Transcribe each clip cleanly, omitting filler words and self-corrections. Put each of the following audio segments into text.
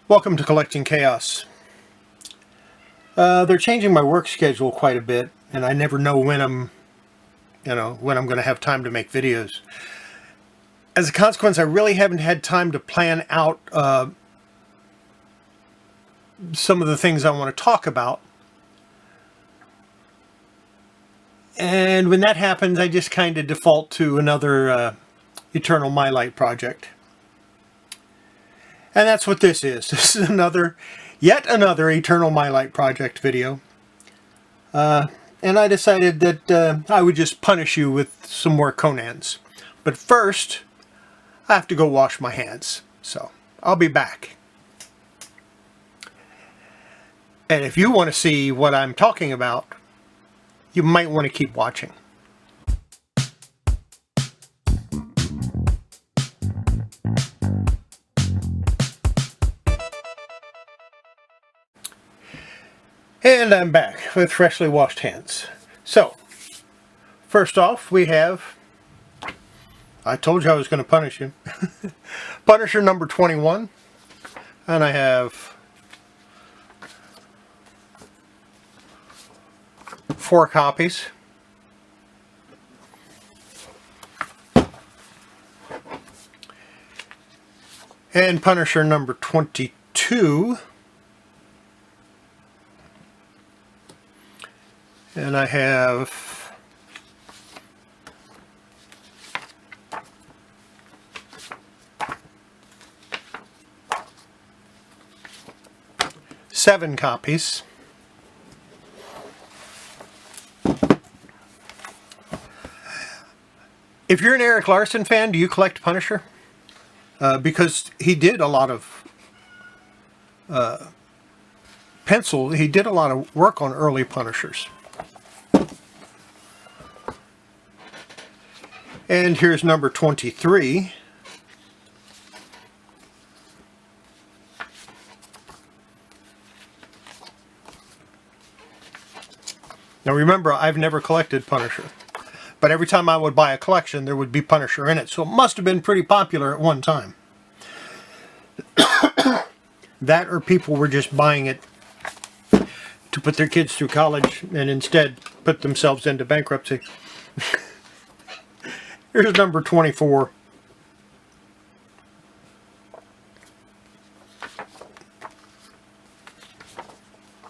Welcome to Collecting Chaos. They're changing my work schedule quite a bit, and I never know when I'm going to have time to make videos. As a consequence, I really haven't had time to plan out some of the things I want to talk about. And when that happens, I just kind of default to another Eternal Mylite project. And that's what this is. This is yet another Eternal Mylite project video. And I decided that I would just punish you with some more Conans. But first, I have to go wash my hands. So, I'll be back. And if you want to see what I'm talking about, you might want to keep watching. And I'm back with freshly washed hands. So, first off, we have, I told you I was going to punish you, Punisher number 21, and I have 4 copies. And Punisher number 22. And I have 7 copies. If you're an Eric Larson fan, do you collect Punisher? Because he did a lot of he did a lot of work on early Punishers. And here's number 23. Now remember, I've never collected Punisher. But every time I would buy a collection, there would be Punisher in it. So it must have been pretty popular at one time. That or people were just buying it to put their kids through college and instead put themselves into bankruptcy. Here's number 24.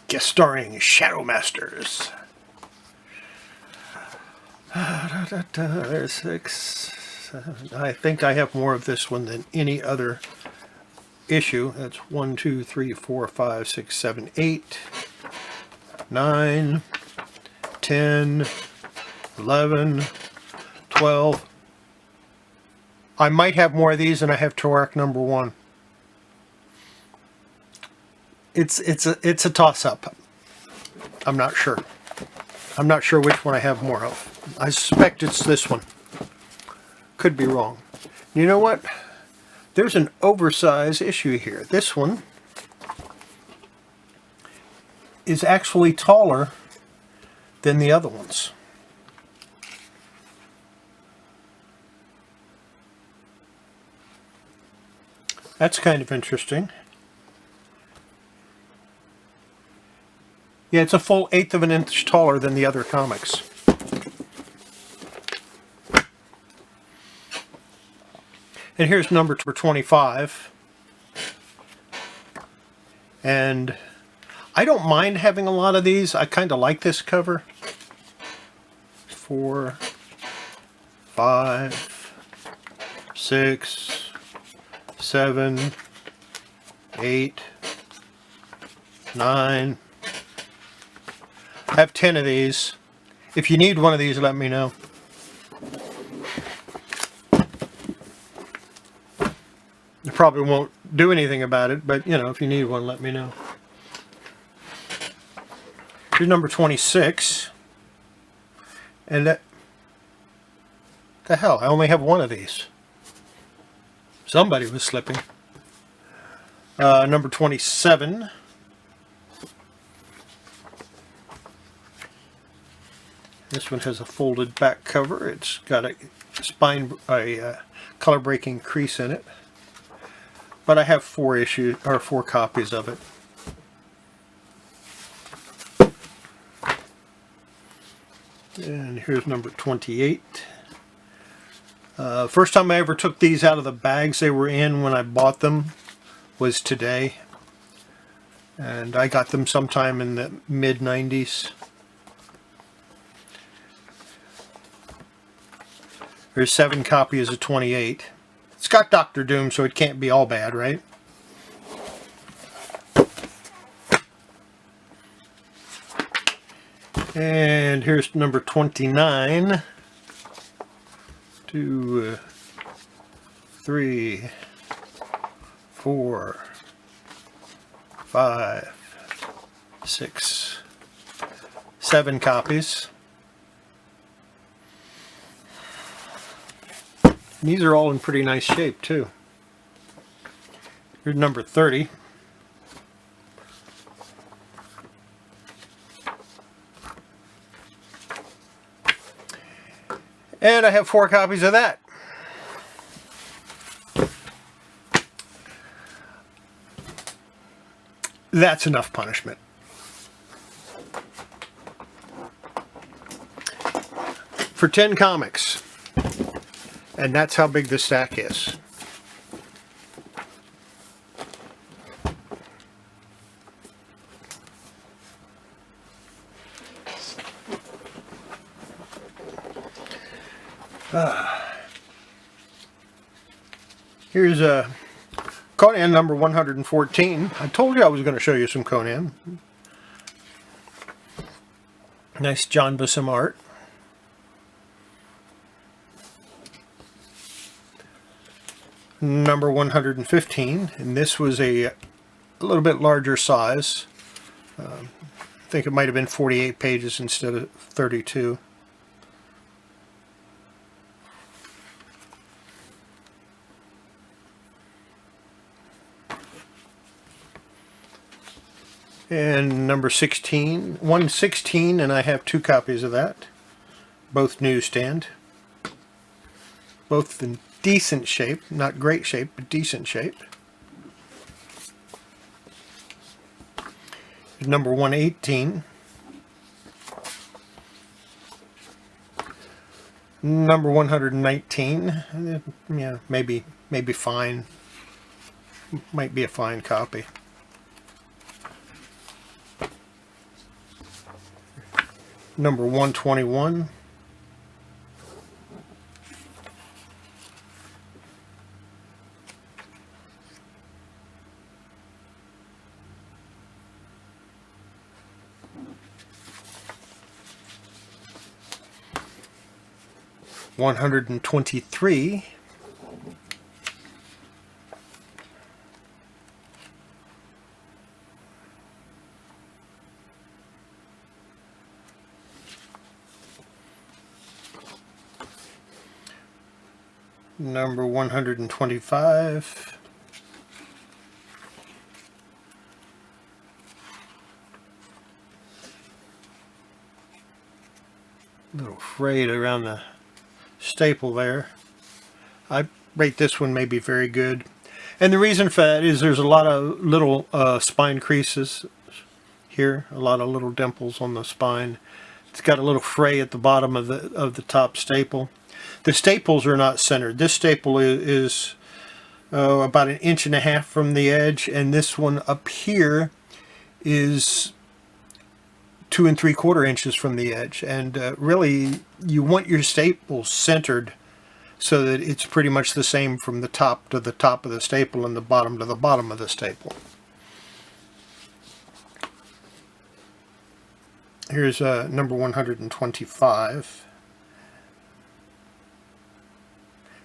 Guest starring Shadow Masters. There's 6, 7. I think I have more of this one than any other issue. That's 1, 2, 3, 4, 5, 6, 7, 8, 9, 10, 11, 12. I might have more of these than I have Torak number 1. It's a toss-up. I'm not sure. I'm not sure which one I have more of. I suspect it's this one. Could be wrong. You know what? There's an oversized issue here. This one is actually taller than the other ones. That's kind of interesting. Yeah, it's a full 1/8 of an inch taller than the other comics. And here's number 25. And I don't mind having a lot of these. I kind of like this cover. 4, 5, 6, 7, 8, 9. I have 10 of these. If you need one of these, let me know. I probably won't do anything about it, but, you know, if you need one, let me know. Here's number 26. And the hell, I only have one of these. Somebody was slipping. Number 27. This one has a folded back cover. It's got a color breaking crease in it. but I have 4 copies of it. And here's number 28. First time I ever took these out of the bags they were in when I bought them was today. And I got them sometime in the mid-90s. There's 7 copies of 28. It's got Dr. Doom, so it can't be all bad, right? And here's number 29. 2, 3, 4, 5, 6, 7 copies. And these are all in pretty nice shape too. Here's number 30. And I have 4 copies of that. That's enough punishment. For 10 comics. And that's how big the stack is. Here's Conan number 114. I told you I was going to show you some Conan. Nice John Buscema art. Number 115, and this was a little bit larger size. I think it might have been 48 pages instead of 32. And number 16, 116, and I have 2 copies of that. Both newsstand. Both in decent shape, not great shape, but decent shape. Number 118. Number 119. Yeah, maybe fine. Might be a fine copy. Number 121. $123. Number 125. Little frayed around the staple there. I rate this one maybe very good. And the reason for that is there's a lot of little spine creases here, a lot of little dimples on the spine. It's got a little fray at the bottom of the top staple. The staples are not centered. This staple is about 1.5 inches from the edge, and this one up here is 2 3/4 inches from the edge. And really, you want your staples centered so that it's pretty much the same from the top to the top of the staple and the bottom to the bottom of the staple. Here's number 125.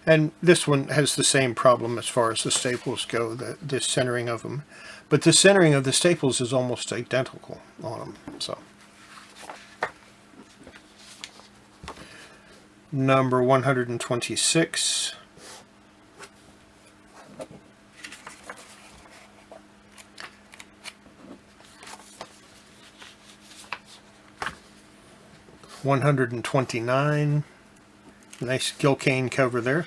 And this one has the same problem as far as the staples go, the centering of them. But the centering of the staples is almost identical on them. So, number 126. $129. Nice gill cane cover there.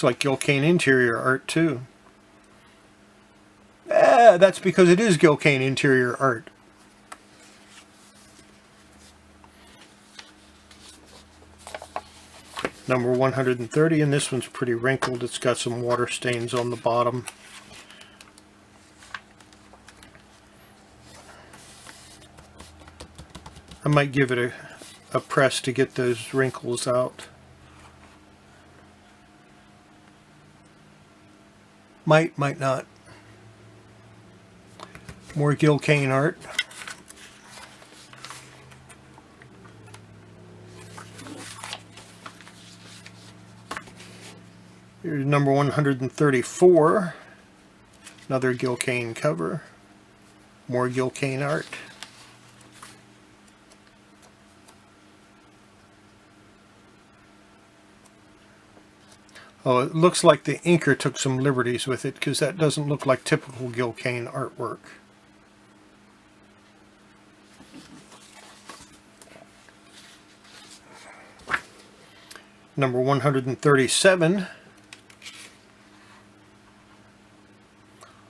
looks like Gilcane interior art too. That's because it is Gilcane interior art. Number 130, and this one's pretty wrinkled. It's got some water stains on the bottom. I might give it a press to get those wrinkles out. Might not. More Gilcane art. Here's number 134. Another Gilcane cover. More Gilcane art. Oh, it looks like the inker took some liberties with it, because that doesn't look like typical Gilcane artwork. Number 137.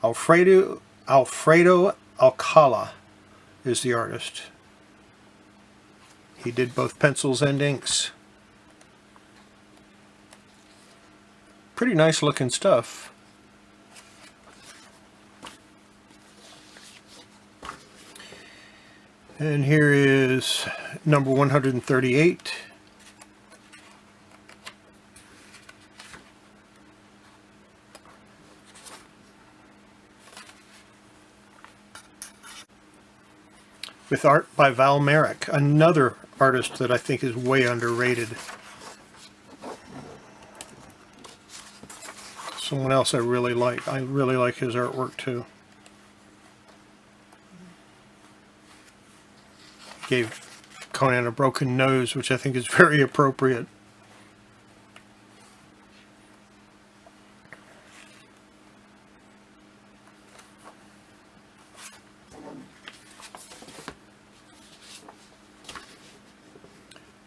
Alfredo Alcala is the artist. He did both pencils and inks. Pretty nice looking stuff. And here is number 138. With art by Val Merrick, another artist that I think is way underrated. Someone else I really like. I really like his artwork too. Gave Conan a broken nose, which I think is very appropriate.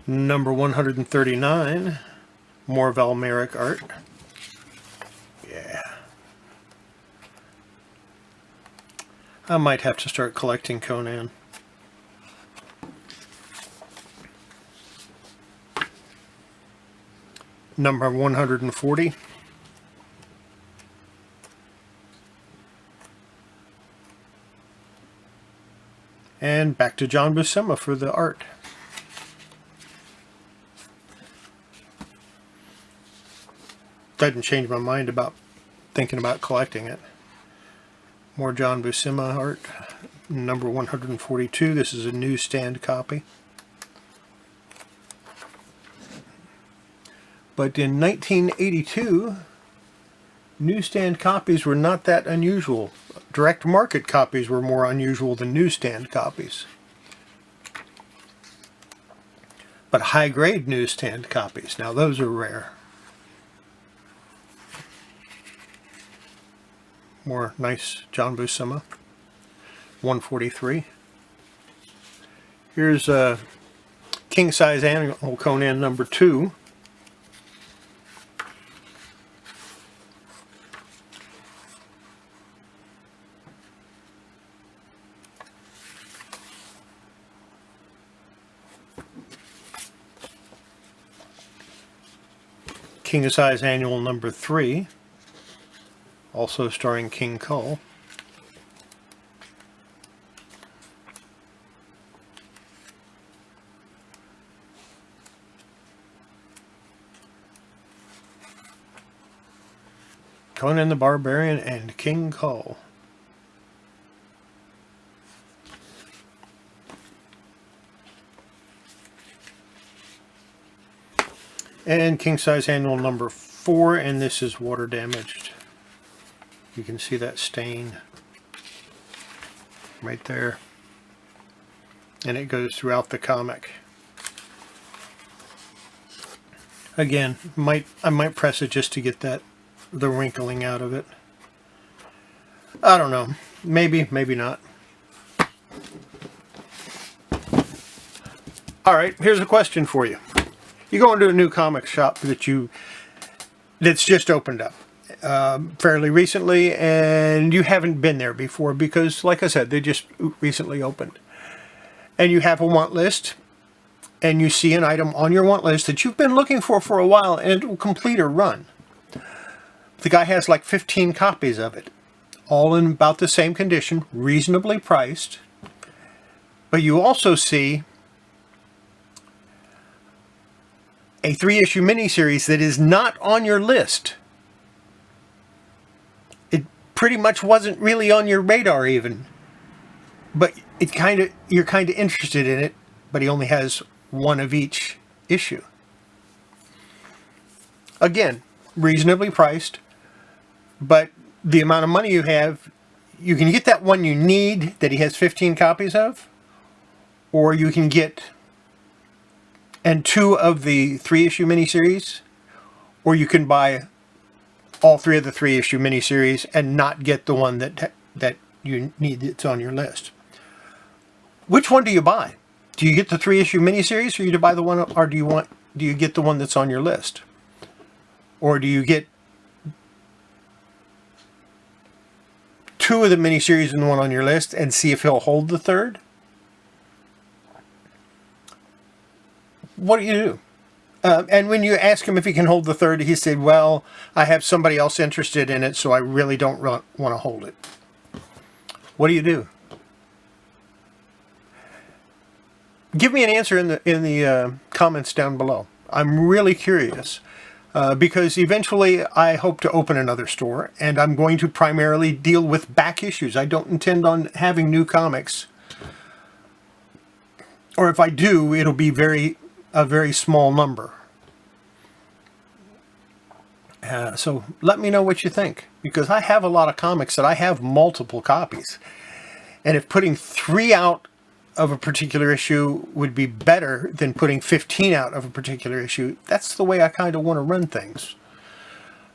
Number 139, more Val Merrick art. Yeah. I might have to start collecting Conan. Number 140. And back to John Buscema for the art. Didn't change my mind about thinking about collecting it. More John Buscema art. Number 142. This is a newsstand copy. But in 1982, newsstand copies were not that unusual. Direct market copies were more unusual than newsstand copies. But high-grade newsstand copies, now those are rare. More nice John Buscema. 143. Here's a king-size animal Conan number 2. King-size annual number 3. Also starring King Kull. Conan the Barbarian and King Kull. And king-size annual number 4, and this is water damaged. You can see that stain right there. And it goes throughout the comic. Again, I might press it just to get the wrinkling out of it. I don't know. Maybe, maybe not. Alright, here's a question for you. You go into a new comic shop that you that's just opened up fairly recently, and you haven't been there before because, like I said, they just recently opened. And you have a want list, and you see an item on your want list that you've been looking for a while, and it will complete a run. The guy has like 15 copies of it, all in about the same condition, reasonably priced. But you also see a 3-issue miniseries that is not on your list. It pretty much wasn't really on your radar even. But you're kind of interested in it, but he only has one of each issue. Again, reasonably priced, but the amount of money you have, you can get that one you need that he has 15 copies of, or you can get and 2 of the 3-issue miniseries, or you can buy all 3 of the 3-issue miniseries and not get the one that you need that's on your list. Which one do you buy? Do you get the 3-issue miniseries, or do you buy the one, or do you get the one that's on your list, or do you get 2 of the miniseries and the one on your list and see if he'll hold the 3rd? What do you do? And when you ask him if he can hold the 3rd, he said, well, I have somebody else interested in it, so I really don't want to hold it. What do you do? Give me an answer in the comments down below. I'm really curious. Because eventually I hope to open another store, and I'm going to primarily deal with back issues. I don't intend on having new comics. Or if I do, it'll be a very small number. So let me know what you think, because I have a lot of comics that I have multiple copies. And if putting 3 out of a particular issue would be better than putting 15 out of a particular issue, that's the way I kind of want to run things.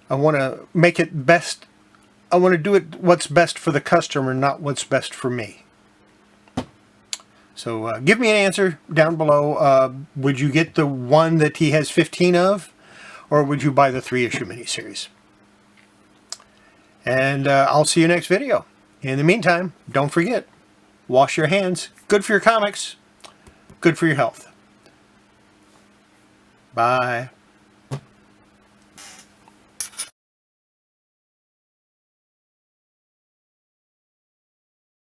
I want to make it best. I want to do it what's best for the customer, not what's best for me. So give me an answer down below. Would you get the one that he has 15 of, or would you buy the 3-issue miniseries? And I'll see you next video. In the meantime, don't forget, wash your hands. Good for your comics. Good for your health. Bye.